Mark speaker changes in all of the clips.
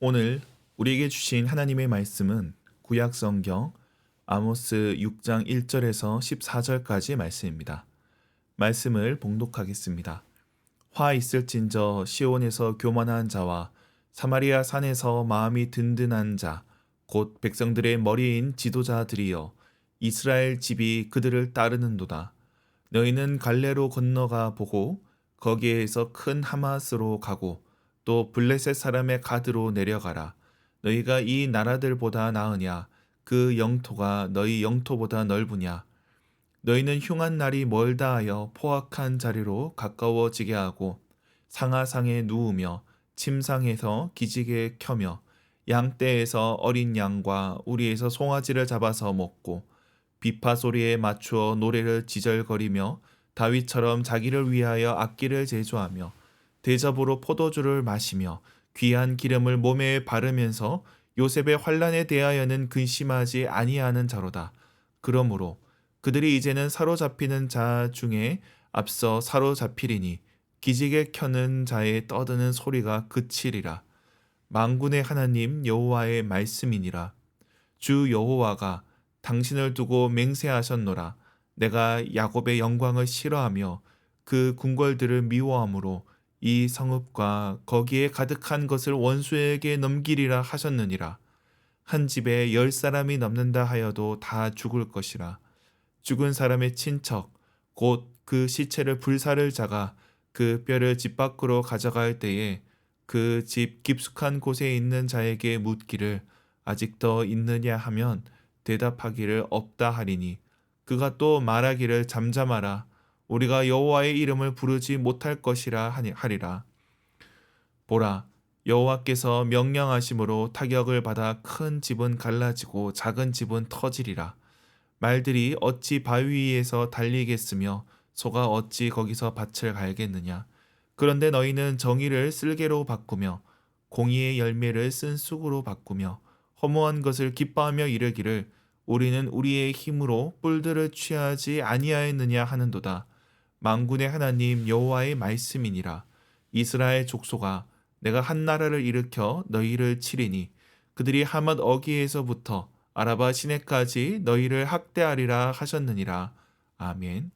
Speaker 1: 오늘 우리에게 주신 하나님의 말씀은 구약 성경 아모스 6장 1절에서 14절까지의 말씀입니다. 말씀을 봉독하겠습니다. 화 있을진저 시온에서 교만한 자와 사마리아 산에서 마음이 든든한 자, 곧 백성들의 머리인 지도자들이여 이스라엘 집이 그들을 따르는도다. 너희는 갈레로 건너가 보고 거기에서 큰 하마스로 가고 또 블레셋 사람의 가드로 내려가라. 너희가 이 나라들보다 나으냐? 그 영토가 너희 영토보다 넓으냐? 너희는 흉한 날이 멀다 하여 포악한 자리로 가까워지게 하고 상하상에 누우며 침상에서 기지개 켜며 양떼에서 어린 양과 우리에서 송아지를 잡아서 먹고 비파 소리에 맞추어 노래를 지절거리며 다윗처럼 자기를 위하여 악기를 제조하며 대접으로 포도주를 마시며 귀한 기름을 몸에 바르면서 요셉의 환난에 대하여는 근심하지 아니하는 자로다. 그러므로 그들이 이제는 사로잡히는 자 중에 앞서 사로잡히리니 기지개 켜는 자의 떠드는 소리가 그치리라. 만군의 하나님 여호와의 말씀이니라. 주 여호와가 당신을 두고 맹세하셨노라. 내가 야곱의 영광을 싫어하며 그 궁궐들을 미워함으로 이 성읍과 거기에 가득한 것을 원수에게 넘기리라 하셨느니라. 한 집에 10사람이 넘는다 하여도 다 죽을 것이라. 죽은 사람의 친척 곧 그 시체를 불사를 자가 그 뼈를 집 밖으로 가져갈 때에 그 집 깊숙한 곳에 있는 자에게 묻기를 아직 더 있느냐 하면 대답하기를 없다 하리니 그가 또 말하기를 잠잠하라. 우리가 여호와의 이름을 부르지 못할 것이라 하리라. 보라, 여호와께서 명령하심으로 타격을 받아 큰 집은 갈라지고 작은 집은 터지리라. 말들이 어찌 바위 위에서 달리겠으며 소가 어찌 거기서 밭을 갈겠느냐. 그런데 너희는 정의를 쓸개로 바꾸며 공의의 열매를 쓴 쑥으로 바꾸며 허무한 것을 기뻐하며 이르기를 우리는 우리의 힘으로 뿔들을 취하지 아니하였느냐 하는도다. 만군의 하나님 여호와의 말씀이니라. 이스라엘 족속아, 내가 한 나라를 일으켜 너희를 치리니 그들이 하맛 어기에서부터 아라바 시내까지 너희를 학대하리라 하셨느니라. 아멘.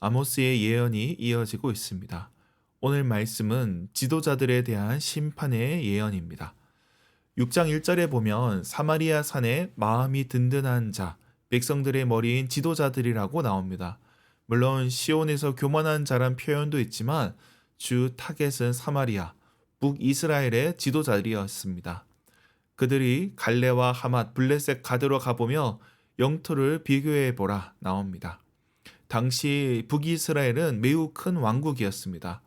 Speaker 1: 아모스의 예언이 이어지고 있습니다. 오늘 말씀은 지도자들에 대한 심판의 예언입니다. 6장 1절에 보면 사마리아 산에 마음이 든든한 자, 백성들의 머리인 지도자들이라고 나옵니다. 물론 시온에서 교만한 자란 표현도 있지만 주 타겟은 사마리아, 북이스라엘의 지도자들이었습니다. 그들이 갈레와 하맛, 블레셋 가드로 가보며 영토를 비교해 보라 나옵니다. 당시 북이스라엘은 매우 큰 왕국이었습니다.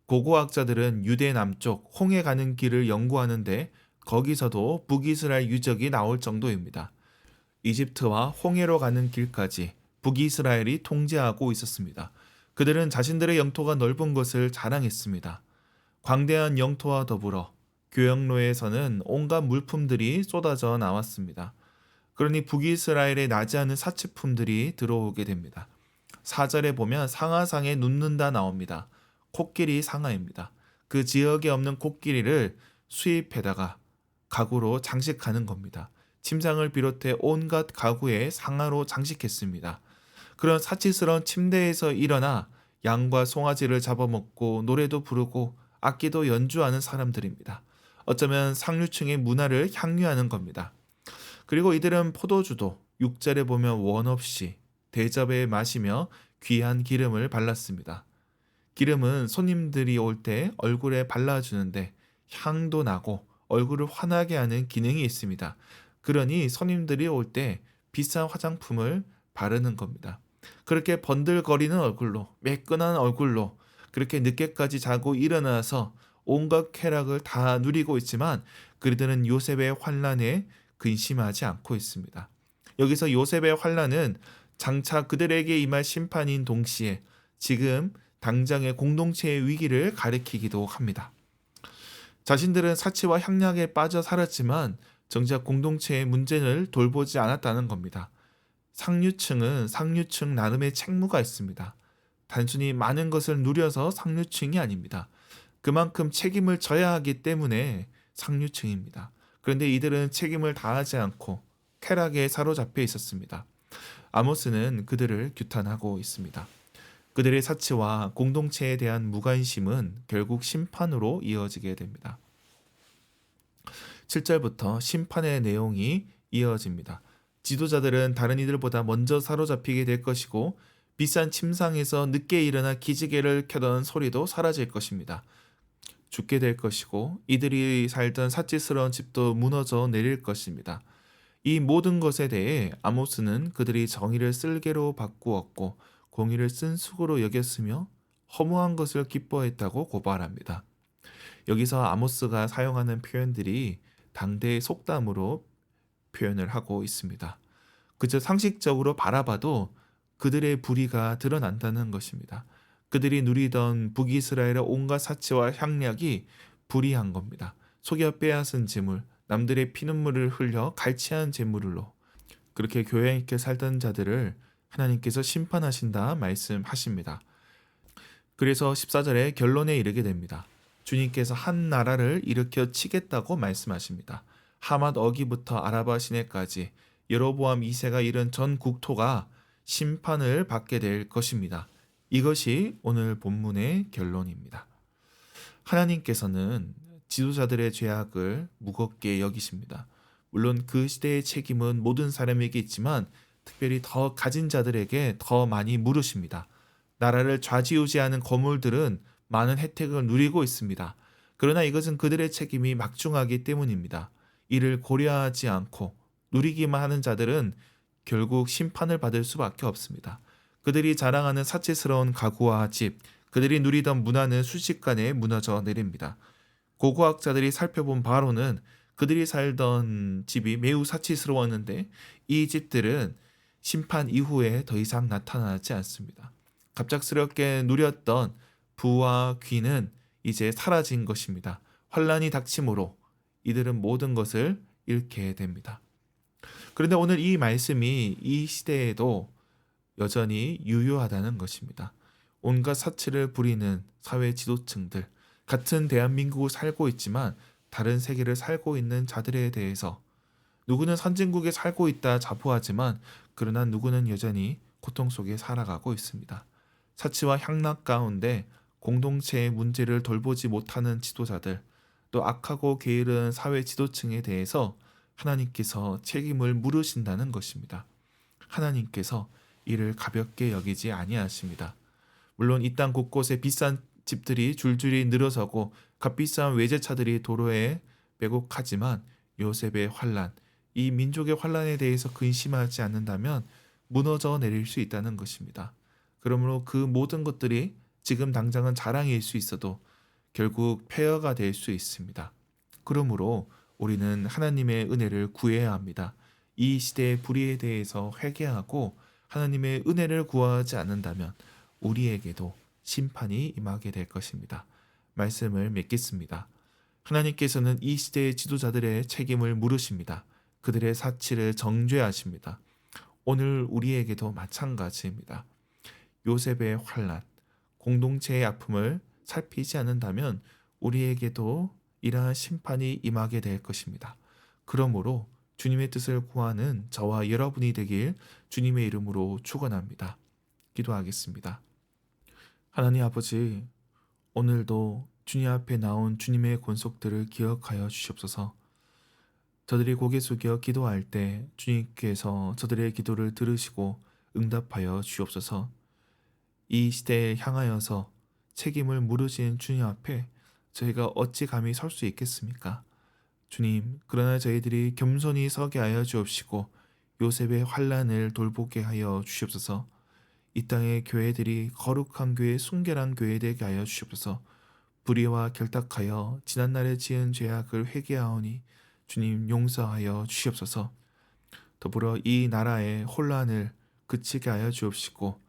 Speaker 1: 고고학자들은 유대 남쪽 홍해 가는 길을 연구하는데 거기서도 북이스라엘 유적이 나올 정도입니다. 이집트와 홍해로 가는 길까지 북이스라엘이 통제하고 있었습니다. 그들은 자신들의 영토가 넓은 것을 자랑했습니다. 광대한 영토와 더불어 교역로에서는 온갖 물품들이 쏟아져 나왔습니다. 그러니 북이스라엘에 나지 않은 사치품들이 들어오게 됩니다. 4절에 보면 상하상에 눕는다 나옵니다. 코끼리 상하입니다. 그 지역에 없는 코끼리를 수입해다가 가구로 장식하는 겁니다. 침상을 비롯해 온갖 가구에 상하로 장식했습니다. 그런 사치스러운 침대에서 일어나 양과 송아지를 잡아먹고 노래도 부르고 악기도 연주하는 사람들입니다. 어쩌면 상류층의 문화를 향유하는 겁니다. 그리고 이들은 포도주도 6절에 보면 원 없이 대접에 마시며 귀한 기름을 발랐습니다. 기름은 손님들이 올 때 얼굴에 발라주는데 향도 나고 얼굴을 환하게 하는 기능이 있습니다. 그러니 손님들이 올 때 비싼 화장품을 바르는 겁니다. 그렇게 번들거리는 얼굴로, 매끈한 얼굴로 그렇게 늦게까지 자고 일어나서 온갖 쾌락을 다 누리고 있지만 그들은 요셉의 환난에 근심하지 않고 있습니다. 여기서 요셉의 환난은 장차 그들에게 임할 심판인 동시에 지금 당장의 공동체의 위기를 가리키기도 합니다. 자신들은 사치와 향락에 빠져 살았지만 정작 공동체의 문제를 돌보지 않았다는 겁니다. 상류층은 상류층 나름의 책무가 있습니다. 단순히 많은 것을 누려서 상류층이 아닙니다. 그만큼 책임을 져야 하기 때문에 상류층입니다. 그런데 이들은 책임을 다하지 않고 쾌락에 사로잡혀 있었습니다. 아모스는 그들을 규탄하고 있습니다. 그들의 사치와 공동체에 대한 무관심은 결국 심판으로 이어지게 됩니다. 7절부터 심판의 내용이 이어집니다. 지도자들은 다른 이들보다 먼저 사로잡히게 될 것이고 비싼 침상에서 늦게 일어나 기지개를 켜던 소리도 사라질 것입니다. 죽게 될 것이고 이들이 살던 사치스러운 집도 무너져 내릴 것입니다. 이 모든 것에 대해 아모스는 그들이 정의를 쓸개로 바꾸었고 공의를 쓴 수고로 여겼으며 허무한 것을 기뻐했다고 고발합니다. 여기서 아모스가 사용하는 표현들이 당대의 속담으로 표현을 하고 있습니다. 그저 상식적으로 바라봐도 그들의 불의가 드러난다는 것입니다. 그들이 누리던 북이스라엘의 온갖 사치와 향락이 불의한 겁니다. 속여 빼앗은 재물, 남들의 피눈물을 흘려 갈취한 재물로 그렇게 교양 있게 살던 자들을 하나님께서 심판하신다 말씀하십니다. 그래서 14절에 결론에 이르게 됩니다. 주님께서 한 나라를 일으켜 치겠다고 말씀하십니다. 하맛 어기부터 아라바 시내까지 여로보암 2세가 이른 전 국토가 심판을 받게 될 것입니다. 이것이 오늘 본문의 결론입니다. 하나님께서는 지도자들의 죄악을 무겁게 여기십니다. 물론 그 시대의 책임은 모든 사람에게 있지만 특별히 더 가진 자들에게 더 많이 물으십니다. 나라를 좌지우지하는 거물들은 많은 혜택을 누리고 있습니다. 그러나 이것은 그들의 책임이 막중하기 때문입니다. 이를 고려하지 않고 누리기만 하는 자들은 결국 심판을 받을 수밖에 없습니다. 그들이 자랑하는 사치스러운 가구와 집, 그들이 누리던 문화는 순식간에 무너져 내립니다. 고고학자들이 살펴본 바로는 그들이 살던 집이 매우 사치스러웠는데 이 집들은 심판 이후에 더 이상 나타나지 않습니다. 갑작스럽게 누렸던 부와 귀는 이제 사라진 것입니다. 환란이 닥침으로 이들은 모든 것을 잃게 됩니다. 그런데 오늘 이 말씀이 이 시대에도 여전히 유효하다는 것입니다. 온갖 사치를 부리는 사회 지도층들, 같은 대한민국을 살고 있지만 다른 세계를 살고 있는 자들에 대해서 누구는 선진국에 살고 있다 자부하지만 그러나 누구는 여전히 고통 속에 살아가고 있습니다. 사치와 향락 가운데 공동체의 문제를 돌보지 못하는 지도자들, 또 악하고 게으른 사회 지도층에 대해서 하나님께서 책임을 물으신다는 것입니다. 하나님께서 이를 가볍게 여기지 아니하십니다. 물론 이 땅 곳곳에 비싼 집들이 줄줄이 늘어서고 값비싼 외제차들이 도로에 빼곡하지만 요셉의 환란, 이 민족의 환란에 대해서 근심하지 않는다면 무너져 내릴 수 있다는 것입니다. 그러므로 그 모든 것들이 지금 당장은 자랑일 수 있어도 결국 폐허가 될 수 있습니다. 그러므로 우리는 하나님의 은혜를 구해야 합니다. 이 시대의 불의에 대해서 회개하고 하나님의 은혜를 구하지 않는다면 우리에게도 심판이 임하게 될 것입니다. 말씀을 맺겠습니다. 하나님께서는 이 시대의 지도자들의 책임을 물으십니다. 그들의 사치를 정죄하십니다. 오늘 우리에게도 마찬가지입니다. 요셉의 환난, 공동체의 아픔을 살피지 않는다면 우리에게도 이러한 심판이 임하게 될 것입니다. 그러므로 주님의 뜻을 구하는 저와 여러분이 되길 주님의 이름으로 축원합니다. 기도하겠습니다. 하나님 아버지, 오늘도 주님 앞에 나온 주님의 권속들을 기억하여 주시옵소서. 저들이 고개 숙여 기도할 때 주님께서 저들의 기도를 들으시고 응답하여 주옵소서. 이 시대에 향하여서 책임을 물으신 주님 앞에 저희가 어찌 감히 설 수 있겠습니까? 주님, 그러나 저희들이 겸손히 서게 하여 주옵시고 요셉의 환난을 돌보게 하여 주시옵소서. 이 땅의 교회들이 거룩한 교회, 순결한 교회 되게 하여 주시옵소서. 불의와 결탁하여 지난날에 지은 죄악을 회개하오니 주님 용서하여 주시옵소서. 더불어 이 나라의 혼란을 그치게 하여 주옵시고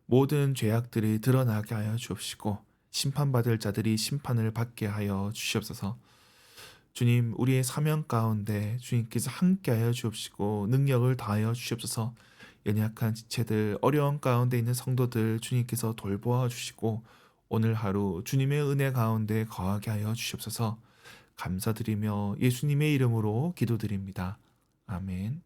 Speaker 1: 모든 죄악들이 드러나게 하여 주옵시고 심판받을 자들이 심판을 받게 하여 주시옵소서. 주님, 우리의 사명 가운데 주님께서 함께하여 주옵시고 능력을 다하여 주시옵소서. 연약한 지체들, 어려운 가운데 있는 성도들 주님께서 돌보아 주시고 오늘 하루 주님의 은혜 가운데 거하게 하여 주시옵소서. 감사드리며 예수님의 이름으로 기도드립니다. 아멘.